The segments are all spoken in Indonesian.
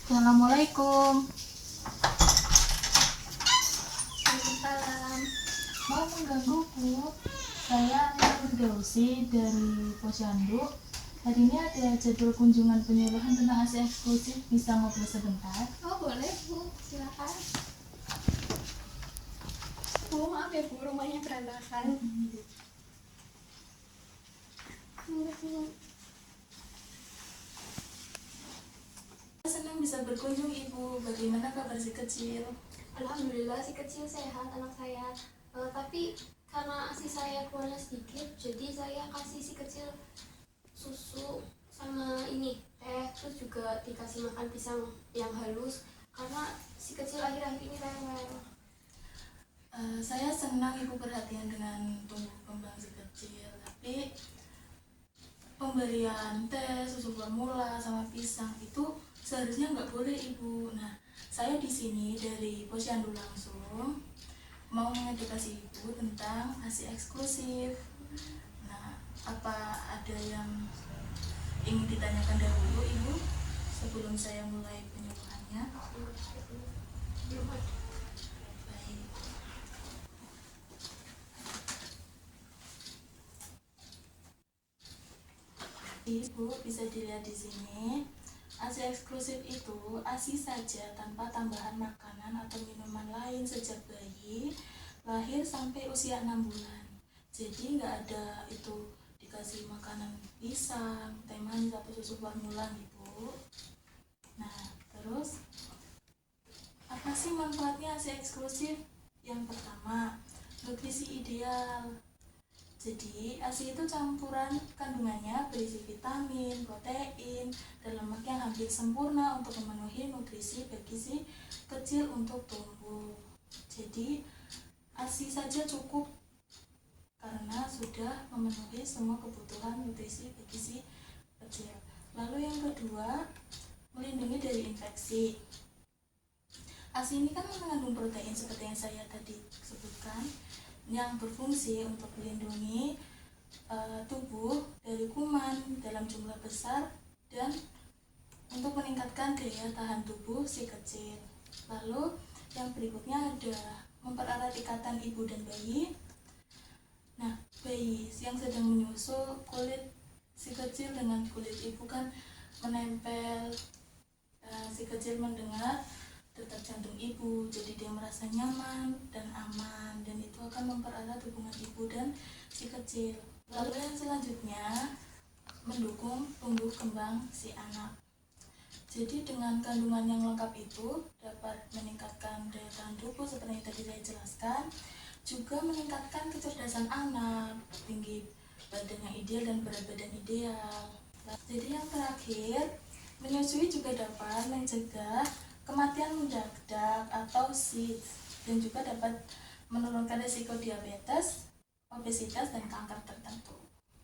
Assalamualaikum. Waalaikumsalam. Mau mengganggu Bu? Saya Firdausi dari Posyandu. Hari ini ada jadwal kunjungan penyuluhan tentang ASI eksklusif. Bisa ngobrol sebentar? Oh boleh Bu, silakan. Bu, maaf ya Bu, rumahnya berantakan. Senang bisa berkunjung Ibu. Bagaimana kabar si kecil? Alhamdulillah si kecil sehat anak saya. Tapi karena ASI saya keluarnya sedikit, jadi saya kasih si kecil susu sama ini teh, terus juga dikasih makan pisang yang halus karena si kecil akhir-akhir ini rewel. Saya senang Ibu perhatian dengan tumbuh kembang si kecil. Tapi pemberian teh, susu formula, sama pisang itu seharusnya nggak boleh Ibu. Nah, saya di sini dari Posyandu langsung mau mengedukasi Ibu tentang ASI eksklusif. Nah, apa ada yang ingin ditanyakan dahulu Ibu sebelum saya mulai penyuluhannya? Belum ada. Baik. Ibu bisa dilihat di sini. ASI eksklusif itu ASI saja tanpa tambahan makanan atau minuman lain sejak bayi lahir sampai usia 6 bulan. Jadi nggak ada itu dikasih makanan pisang, teh manis atau susu formula gitu. Nah, terus apa sih manfaatnya ASI eksklusif? Yang pertama, nutrisi ideal. Jadi, ASI itu campuran kandungannya berisi vitamin, protein, dan lemak yang hampir sempurna untuk memenuhi nutrisi bagi si kecil untuk tumbuh. Jadi, ASI saja cukup karena sudah memenuhi semua kebutuhan nutrisi bagi si kecil. Lalu yang kedua, melindungi dari infeksi. ASI ini kan mengandung protein seperti yang saya tadi sebutkan, yang berfungsi untuk melindungi tubuh dari kuman dalam jumlah besar dan untuk meningkatkan daya tahan tubuh si kecil. Lalu yang berikutnya ada mempererat ikatan ibu dan bayi. Nah, bayi yang sedang menyusu, kulit si kecil dengan kulit ibu kan menempel. Si kecil mendengar detak jantung ibu, jadi dia merasa nyaman dan aman, dan itu akan mempererat hubungan ibu dan si kecil. Lalu yang selanjutnya, mendukung tumbuh kembang si anak. Jadi dengan kandungan yang lengkap itu dapat meningkatkan daya tahan tubuh seperti yang tadi saya jelaskan, juga meningkatkan kecerdasan anak, tinggi badan yang ideal dan berat badan ideal. Jadi yang terakhir, menyusui juga dapat mencegah kematian mendadak atau SIDS, dan juga dapat menurunkan risiko diabetes, obesitas, dan kanker tertentu.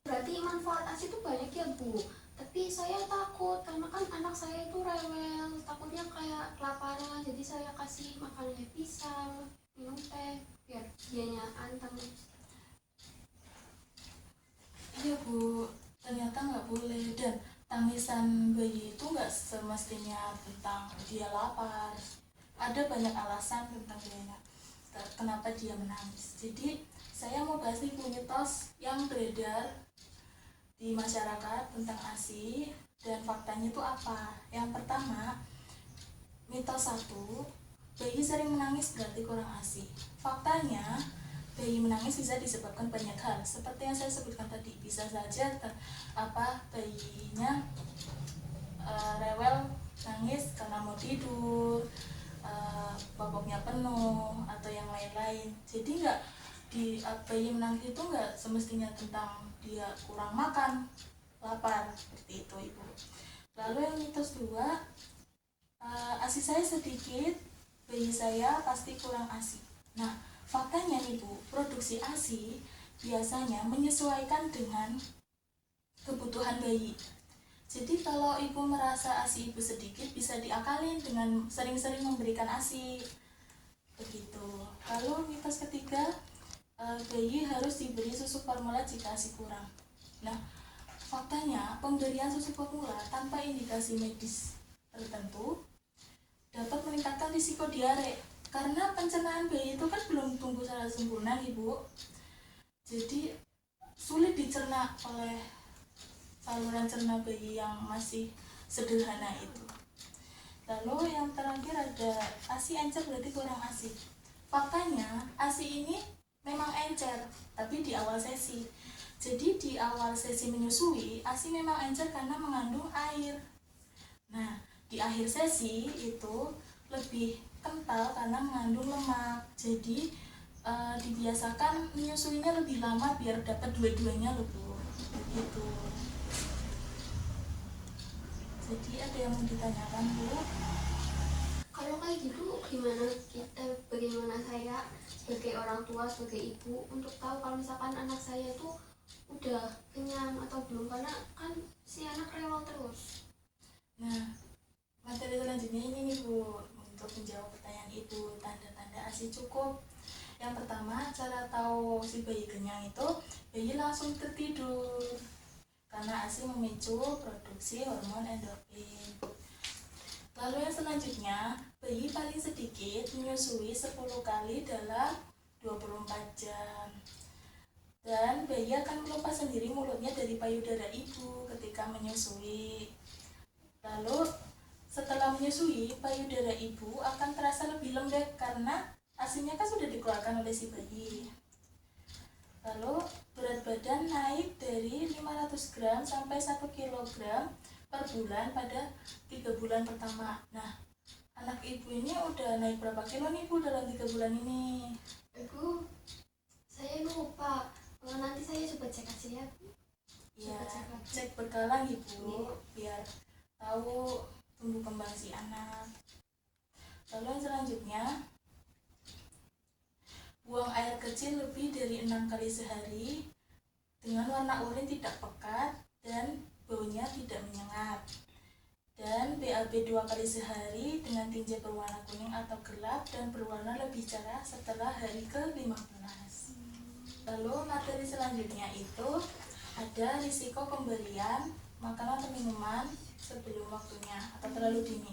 Berarti manfaat ASI itu banyak ya Bu, tapi saya takut karena kan anak saya itu rewel, takutnya kayak kelaparan, jadi saya kasih makannya pisang, minum teh biar dianya anteng. Iya Bu, ternyata nggak boleh, dan tangisan bayi itu nggak semestinya tentang dia lapar. Ada banyak alasan tentang dia, kenapa dia menangis. Jadi saya mau bahas nih mitos yang beredar di masyarakat tentang ASI dan faktanya itu apa. Yang pertama, mitos 1, bayi sering menangis berarti kurang ASI. Faktanya, bayi menangis bisa disebabkan banyak hal, seperti yang saya sebutkan tadi. Bisa saja bayinya rewel, nangis karena mau tidur, popoknya penuh, atau yang lain-lain. Jadi bayi menangis itu nggak semestinya tentang dia kurang makan, lapar, seperti itu Ibu. Lalu yang mitos 2, ASI saya sedikit, bayi saya pasti kurang ASI. Nah, faktanya nih Bu, produksi ASI biasanya menyesuaikan dengan kebutuhan bayi. Jadi kalau ibu merasa ASI ibu sedikit, bisa diakalin dengan sering-sering memberikan ASI. Begitu. Lalu mitos ketiga, bayi harus diberi susu formula jika ASI kurang. Nah, faktanya pemberian susu formula tanpa indikasi medis tertentu dapat meningkatkan risiko diare karena pencernaan bayi itu kan belum tumbuh secara sempurna Ibu. Jadi sulit dicerna oleh saluran cerna bayi yang masih sederhana itu. Lalu yang terakhir ada ASI encer berarti kurang ASI. Faktanya ASI ini memang encer, tapi di awal sesi. Jadi di awal sesi menyusui, ASI memang encer karena mengandung air. Nah, di akhir sesi itu lebih kental karena mengandung lemak. Jadi dibiasakan menyusuinya lebih lama biar dapat dua-duanya loh Bu. Begitu. Jadi ada yang mau ditanyakan Bu? Kalau kayak gitu bagaimana saya sebagai orang tua, sebagai ibu untuk tahu kalau misalkan anak saya itu udah kenyang atau belum, karena kan si anak rewel terus. Nah, materi selanjutnya ini nih Bu, untuk menjawab pertanyaan Ibu, tanda-tanda ASI cukup. Yang pertama, cara tahu si bayi kenyang itu bayi langsung tertidur karena ASI memicu produksi hormon endorfin. Lalu yang selanjutnya, bayi paling sedikit menyusui 10 kali dalam 24 jam. Dan bayi akan melepas sendiri mulutnya dari payudara ibu ketika menyusui. Lalu setelah menyusui, payudara ibu akan terasa lebih lembek karena ASINya kan sudah dikeluarkan oleh si bayi. Lalu berat badan naik dari 500 gram sampai 1 kilogram per bulan pada 3 bulan pertama. Nah, anak ibu ini udah naik berapa kilo nih Bu dalam 3 bulan ini? Ibu, saya lupa. Nanti saya coba cek aja ya. Ya, cek berkala Ibu biar tahu tumbuh kembang si anak. Lalu yang selanjutnya, buang air kecil lebih dari 6 kali sehari dengan warna oranye tidak pekat dan baunya tidak menyengat. Dan BAB 2 kali sehari dengan tinja berwarna kuning atau gelap dan berwarna lebih cerah setelah hari ke-15. Lalu materi selanjutnya itu ada risiko pemberian makanan atau minuman sebelum waktunya atau terlalu dini.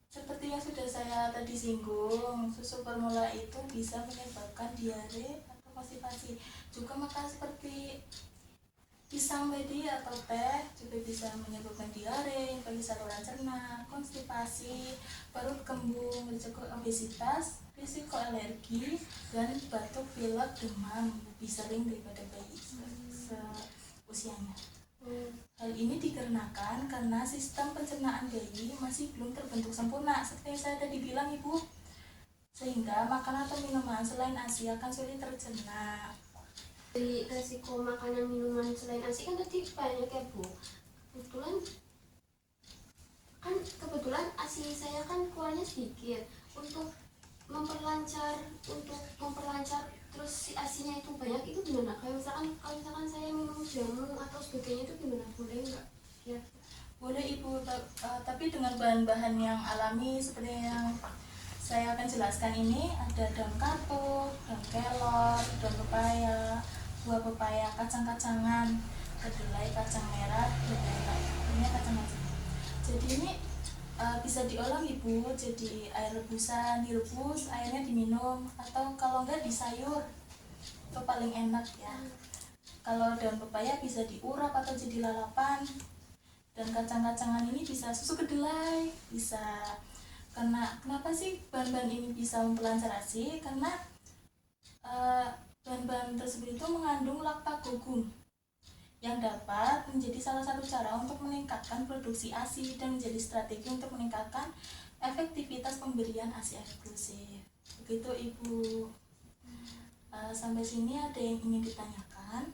Seperti yang sudah saya tadi singgung, susu formula itu bisa menyebabkan diare atau konstipasi. Juga makan seperti pisang tadi atau teh juga bisa menyebabkan diare, bagi saluran cerna, konstipasi, perut kembung, risiko obesitas, risiko alergi, dan batuk, pilek, demam lebih sering daripada bayi seusianya. Hal ini dikarenakan karena sistem pencernaan bayi masih belum terbentuk sempurna, seperti yang saya tadi bilang Ibu, sehingga makanan atau minuman selain ASI akan sulit tercerna. Dari resiko makanan minuman selain ASI kan tadi banyak ya Bu. Kebetulan ASI saya kan keluarnya sedikit. Untuk memperlancar terus si ASINya itu banyak, itu gimana? Kalau misalkan saya minum jamu atau sebagainya itu gimana? Boleh nggak? Ya. Boleh Ibu, tapi dengan bahan-bahan yang alami seperti yang saya akan jelaskan ini. Ada daun kapuk, daun kelor, daun pepaya, buah pepaya, kacang-kacangan, kedelai, kacang merah, ini kacang-kacang. Jadi ini bisa diolah Ibu jadi air rebusan, direbus, airnya diminum, atau kalau enggak di sayur, itu paling enak ya. Kalau daun pepaya bisa diurap atau jadi lalapan, dan kacang-kacangan ini bisa susu kedelai, bisa. Kenapa sih bahan-bahan ini bisa memperlancar ASI? Karena bahan-bahan tersebut itu mengandung lactagogum yang dapat menjadi salah satu cara untuk meningkatkan produksi ASI dan menjadi strategi untuk meningkatkan efektivitas pemberian ASI eksklusif. Begitu Ibu. Sampai sini ada yang ingin ditanyakan?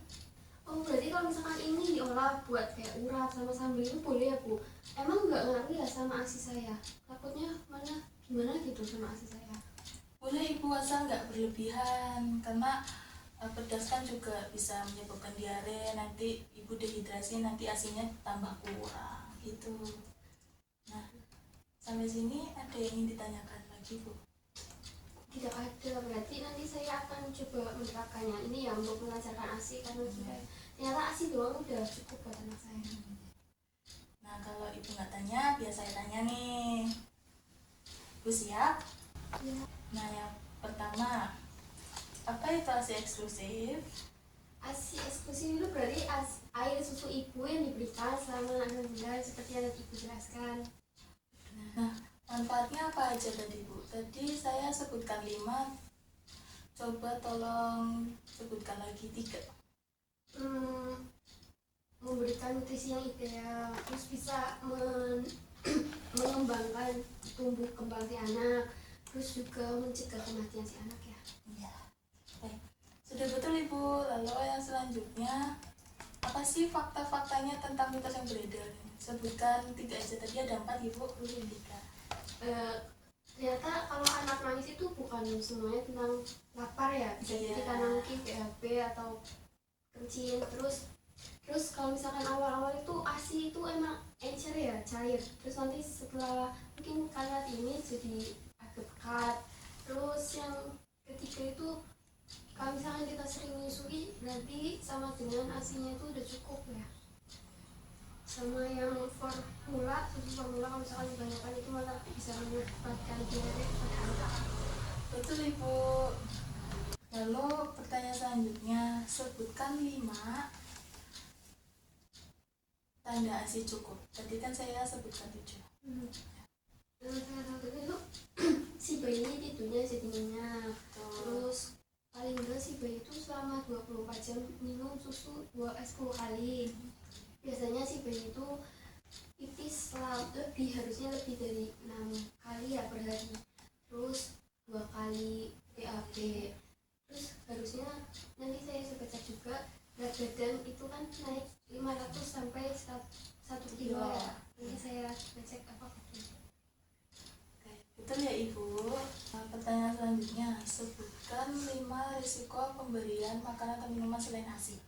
Oh, berarti kalau misalkan ini diolah buat kayak urap sama sambal itu boleh ya Bu? Emang nggak ngaruh ya sama ASI saya? Takutnya mana gimana gitu sama ASI saya? Boleh Ibu, asal nggak berlebihan, karena pedas kan juga bisa menyebabkan diare, nanti ibu dehidrasi, nanti ASINya tambah kurang gitu. Nah, sampai sini ada yang ingin ditanyakan lagi Bu? Tidak ada, berarti nanti saya akan coba menerapkannya ini ya untuk melancarkan ASI, karena ternyata ASI doang udah cukup buat anak saya. Nah, kalau Ibu nggak tanya, biar saya tanya nih. Ibu siap? Ya. Nah, yang pertama, apa itu ASI eksklusif? ASI eksklusif itu berarti air susu ibu yang diberikan selama 6 bulan seperti yang ibu jelaskan. Nah, manfaatnya apa aja tadi Bu? Tadi saya sebutkan 5, coba tolong sebutkan lagi 3. Memberikan nutrisi yang ideal, terus bisa mengembangkan tumbuh kembang si anak, terus juga mencegah kematian si anak ya. Iya. Baik. Sudah betul Ibu. Lalu yang selanjutnya, apa sih fakta-faktanya tentang mitos yang beredar? Sebutkan 3 aja, tadi ada 4 Ibu, belum 3. Ternyata kalau anak nangis itu bukan semuanya tentang lapar ya, bisa jadi karena mungkin BAB atau kencing. Terus kalau misalkan awal-awal itu ASI itu emang encer ya, cair. Terus nanti setelah mungkin karena ini jadi agak pekat. Terus yang ketiga itu kalau misalkan kita sering menyusui berarti sama dengan ASI-nya itu udah cukup ya. Sama yang formula, susu formula kalau misalkan kebanyakan itu malah bisa menyebabkan diare pada anak. Betul Ibu. Lalu pertanyaan selanjutnya, sebutkan 5 tanda ASI cukup. Tadi kan saya sebutkan 7. Salah satunya itu si bayi ini tidurnya jadi nyenyak. Terus paling enggak si bayi itu selama 24 jam minum susu 10 kali. Biasanya si bayi itu pipis harusnya lebih dari 6 kali ya per hari. Terus 2 kali BAB. Terus harusnya nanti saya baca juga berat badan itu kan naik 500 sampai 1 kilo ya. Nanti saya ngecek apa gitu. Betul ya Ibu. Pertanyaan selanjutnya, sebutkan 5 risiko pemberian makanan atau minuman selain ASI.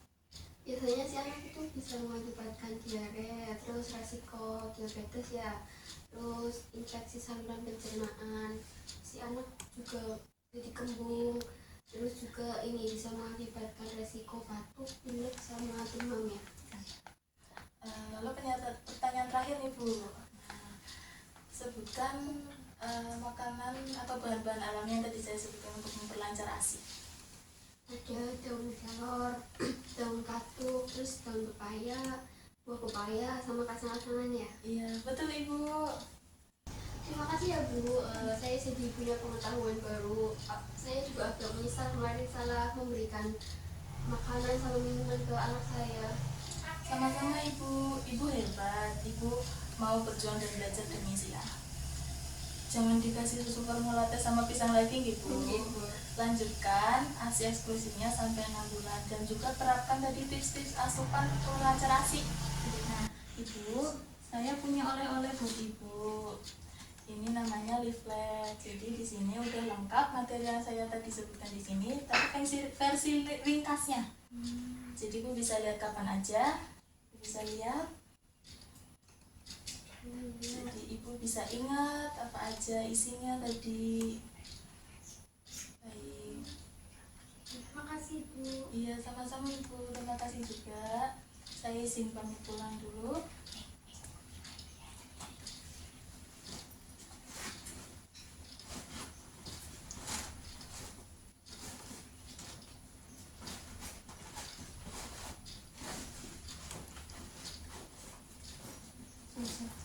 Biasanya si anak itu bisa mengakibatkan diare, terus resiko diabetes ya, terus infeksi saluran pencernaan, si anak juga jadi kembung, terus juga ini bisa mengakibatkan resiko batuk, pilek, sama demam ya. Lalu pertanyaan terakhir nih Bu. Sebutkan makanan atau bahan-bahan alami yang tadi saya sebutkan untuk memperlancar ASI. Ada daun kelor, daun katuk, terus daun pepaya, buah pepaya, sama kacang-kacangan ya. Iya, betul Ibu. Terima kasih ya Bu, saya jadi punya pengetahuan baru. Saya juga agak menyesal kemarin salah memberikan makanan sama minuman ke anak saya. Sama-sama Ibu. Ibu hebat. Ibu mau berjuang dan belajar demi si anak. Jangan dikasih susu formula teh sama pisang lagi gitu. Lanjutkan ASI eksklusifnya sampai 6 bulan dan juga terapkan tadi tips-tips asupan pelancar ASI. Nah, Ibu, saya punya oleh-oleh buat Ibu. Ini namanya leaflet. Jadi di sini udah lengkap materi yang saya tadi sebutkan di sini, tapi versi ringkasnya. Jadi Ibu bisa lihat kapan aja. Ibu bisa lihat. Jadi Ibu bisa ingat apa aja isinya tadi. Baik. Terima kasih Bu. Iya, sama-sama Ibu. Terima kasih juga. Saya izin pamit pulang dulu. Selesai.